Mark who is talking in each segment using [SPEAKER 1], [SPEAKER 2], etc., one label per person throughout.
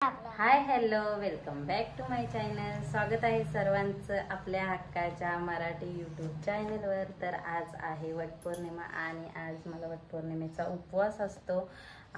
[SPEAKER 1] High hello welcome back to my channel. स्वागत आहे सर्वांचं आपल्या हक्काच्या मराठी यूट्यूब चॅनलवर. तर आज आहे वटपौर्णिमा आणि आज मला वटपौर्णिमेचा उपवास असतो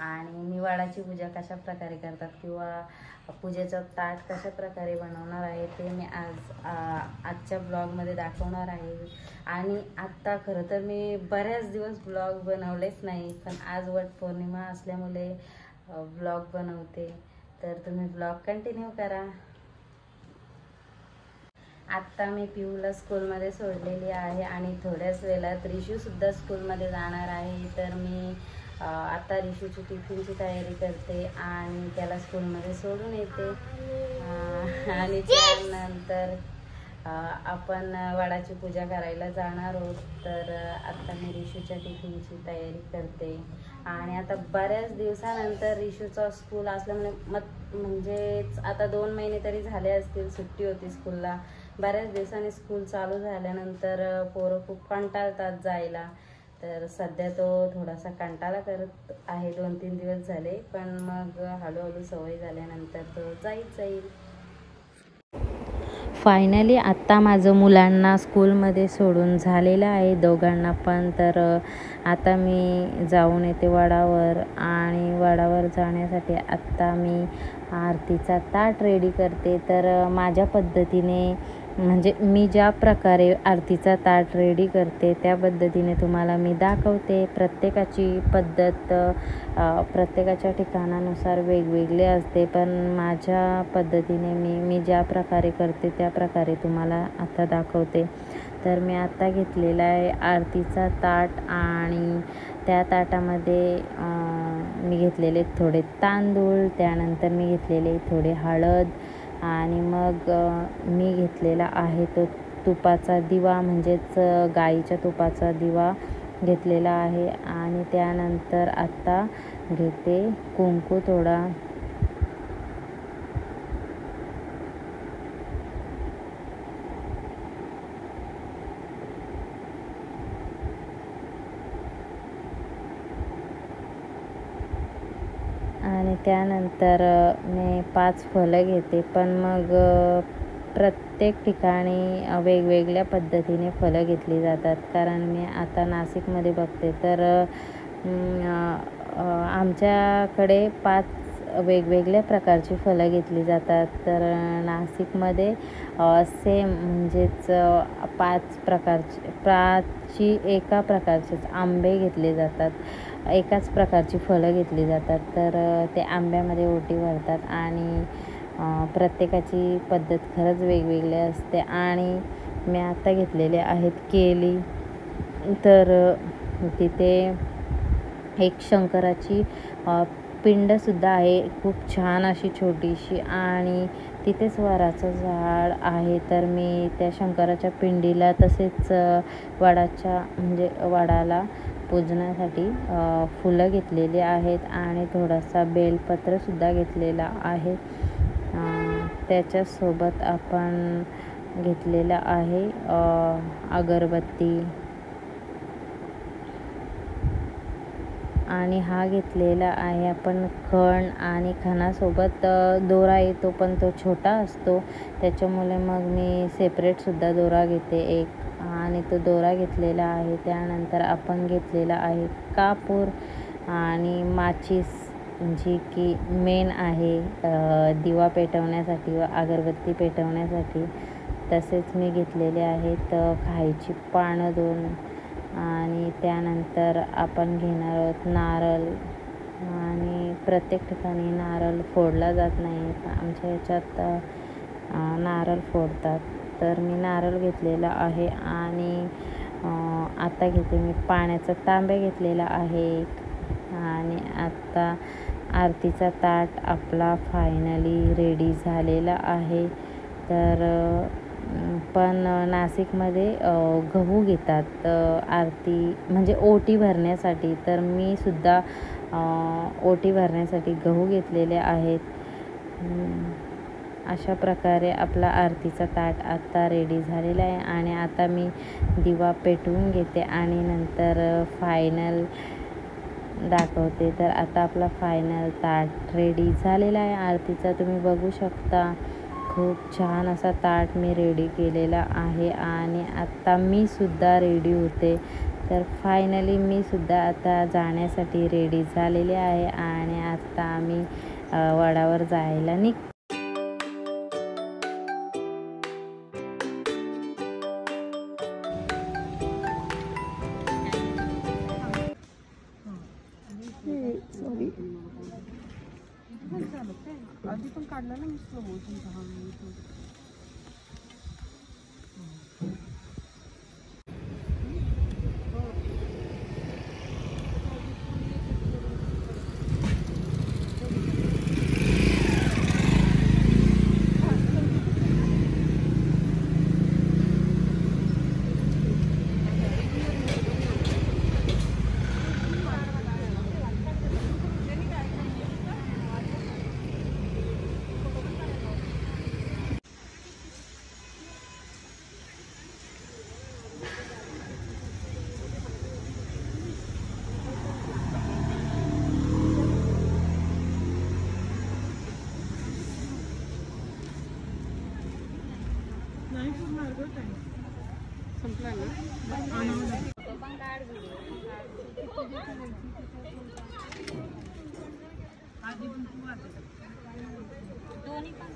[SPEAKER 1] आणि मी वाडाची पूजा कशा प्रकारे करतात किंवा पूजेचं ताट कशा प्रकारे बनवणार आहे ते मी आजच्या ब्लॉगमध्ये दाखवणार आहे. आणि आत्ता खरं तर मी बऱ्याच दिवस ब्लॉग बनवलेच नाही, पण आज वटपौर्णिमा असल्यामुळे ब्लॉग बनवते. तर तुम्ही ब्लॉग कंटिन्यू करा. आत्ता मी पिऊला स्कूलमध्ये सोडलेली आहे आणि थोड्याच वेळात रिशू सुद्धा स्कूलमध्ये जाणार आहे. तर मी आता रिशूची टिफिनची तयारी करते आणि त्याला स्कूलमध्ये सोडून येते आणि त्यानंतर आपण वडाची पूजा करायला जाणार आहोत. तर आता मी रिशूच्या टिफिनची तयारी करते आणि आता बऱ्याच दिवसानंतर रिशूचा स्कूल असल्यामुळे म्हणजेच आता 2 महिने तरी झाले असतील सुट्टी होती स्कूलला. बऱ्याच दिवसांनी स्कूल चालू झाल्यानंतर पोरं खूप कंटाळतात जायला. तर सध्या तो थोडासा कंटाळा करत आहे, 2-3 दिवस झाले, पण मग हळूहळू सवय झाल्यानंतर तो जाईल. फायनली आत्ता माझं मुलांना स्कूलमध्ये सोडून झालेलं आहे, दोघांना पण. तर आता मी जाऊन येते वडावर आणि वडावर जाण्यासाठी आत्ता मी आरतीचा ताट रेडी करते. तर माझ्या पद्धतीने म्हणजे मी ज्या प्रकारे आरतीचा ताट रेडी करते त्या पद्धतीने तुम्हाला मी दाखवते. प्रत्येकाची पद्धत प्रत्येकाच्या ठिकाणानुसार वेगवेगळी असते, पण माझ्या पद्धतीने मी ज्या प्रकारे करते त्या प्रकारे तुम्हाला आता दाखवते. तर मी आता घेतलेला आहे आरतीचा ताट आणि त्या ताटामध्ये मी घेतलेले थोडे तांदूळ, त्यानंतर मी घेतलेले थोडे हळद आणि मग मी घेतलेला आहे तो तुपाचा दिवा, म्हणजेच गाईच्या तुपाचा दिवा घेतलेला आहे. आणि त्यानंतर आता घेते कुंकू थोडा. आणि त्यानंतर मी 5 फळं घेते, पण मग प्रत्येक ठिकाणी वेगवेगळ्या पद्धतीने फळं घेतली जातात. कारण मी आता नाशिकमध्ये बघते तर आमच्याकडे 5 वेगवेगळ्या प्रकारची फळं घेतली जातात. तर नाशिकमध्ये सेम म्हणजेच 5ची एका प्रकारचेच आंबे घेतले जातात, एकाच प्रकारची फळं घेतली जातात. तर ते आंब्यामध्ये ओटी भरतात आणि प्रत्येकाची पद्धत खरंच वेगवेगळी असते. आणि मी आता घेतलेले आहेत केली. तर तिथे एक शंकराची पिंडसुद्धा आहे, खूप छान अशी छोटीशी, आणि तिथेच वडाचं झाड आहे. तर मी त्या शंकराच्या पिंडीला तसेच वडाला पूजनासाठी फुलं घेतलेली आहेत आणि थोडासा बेलपत्रसुद्धा घेतलेला आहे. त्याच्यासोबत आपण घेतलेला आहे अगरबत्ती आणि हा घेतलेला आहे आपण खण. आणि खणासोबत दोरा येतो, पण तो छोटा असतो, त्याच्यामुळे मग मी सेपरेटसुद्धा दोरा घेते एक, आणि तो दोरा घेतलेला आहे. त्यानंतर आपण घेतलेला आहे कापूर आणि माचीस, जी की मेन आहे दिवा पेटवण्यासाठी व अगरबत्ती पेटवण्यासाठी. तसेच मी घेतलेले आहेत खायची पानं 2, आणि त्यानंतर आपण घेणार आहोत नारळ. आणि प्रत्येक ठिकाणी नारळ फोडला जात नाही, आमच्या ह्याच्यात नारळ फोडतात. तर मी नारळ घेतलेला आहे आणि आता घेते मी पाण्याचा तांब्या घेतलेला आहे. आणि आता आरतीचा ताट आपला फायनली रेडी झालेला आहे. तर पण नाशिकमध्ये गहू घेतात आरती म्हणजे ओटी भरण्यासाठी. तर मी सुद्धा ओटी भरण्यासाठी गहू घेतलेले आहेत. अशा प्रकारे आपला आरतीचा ताट आता रेडी झालेला आहे. आणि आता मी दिवा पेटवून घेते आणि नंतर फायनल दाखवते. तर आता आपला फायनल ताट रेडी झालेला आहे आरतीचा. तुम्ही बघू शकता खूप छान असा ताट मी रेडी केलेला आहे आणि आता मी सुद्धा रेडी होते. तर फायनली मी सुद्धा आता जाण्यासाठी रेडी झालेले आहे आणि आता आम्ही वडावर जायला
[SPEAKER 2] आधी पण काढला ना मी स्लो मोशन. संपला ना दोन्ही पण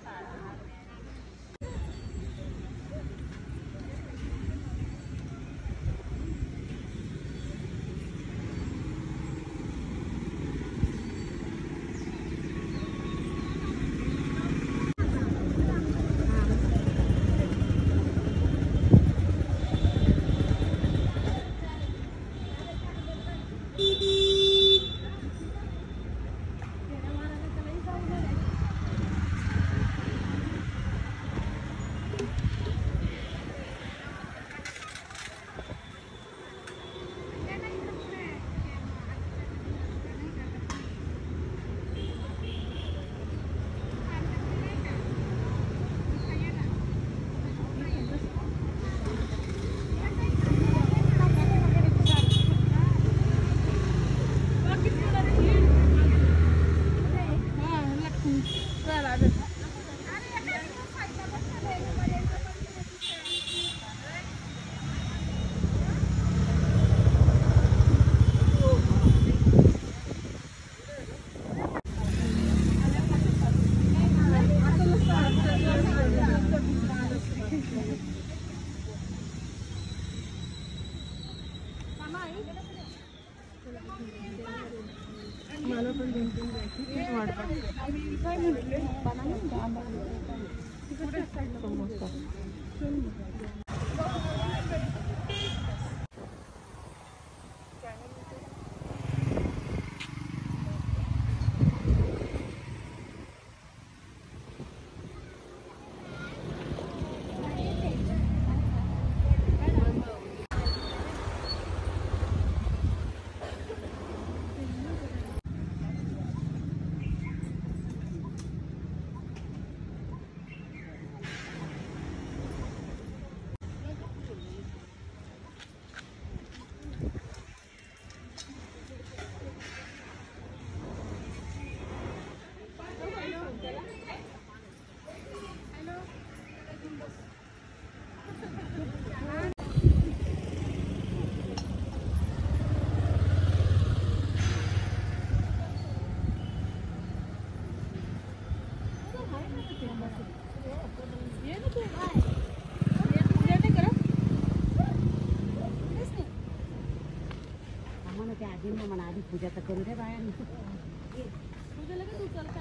[SPEAKER 2] मला पण 2-3 द्यायची काय म्हटले समोसा मला आधी पूजा तर करू दे बाया पूजा लगेच उचलता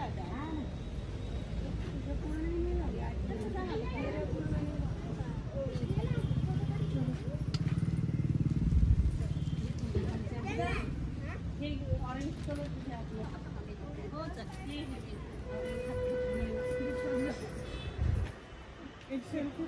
[SPEAKER 2] ऑरेंज कलर एक सेल्फी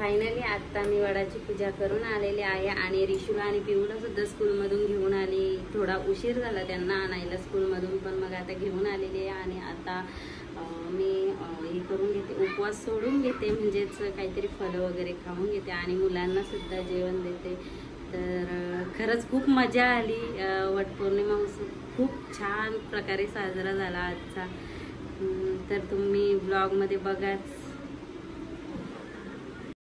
[SPEAKER 1] फायनली आत्ता मी वडाची पूजा करून आलेली आहे आणि रिशूला आणि पिऊला सुद्धा स्कूलमधून घेऊन आली. थोडा उशीर झाला त्यांना आणायला स्कूलमधून, पण मग आता घेऊन आलेली आहे. आणि आता मी हे करून घेते, उपवास सोडून घेते, म्हणजेच काहीतरी फळं वगैरे खाऊन घेते आणि मुलांना सुद्धा जेवण देते. तर खरंच खूप मजा आली. वटपौर्णिमा उत्सव खूप छान प्रकारे साजरा झाला आजचा. तर तुम्ही ब्लॉगमध्ये बघाच.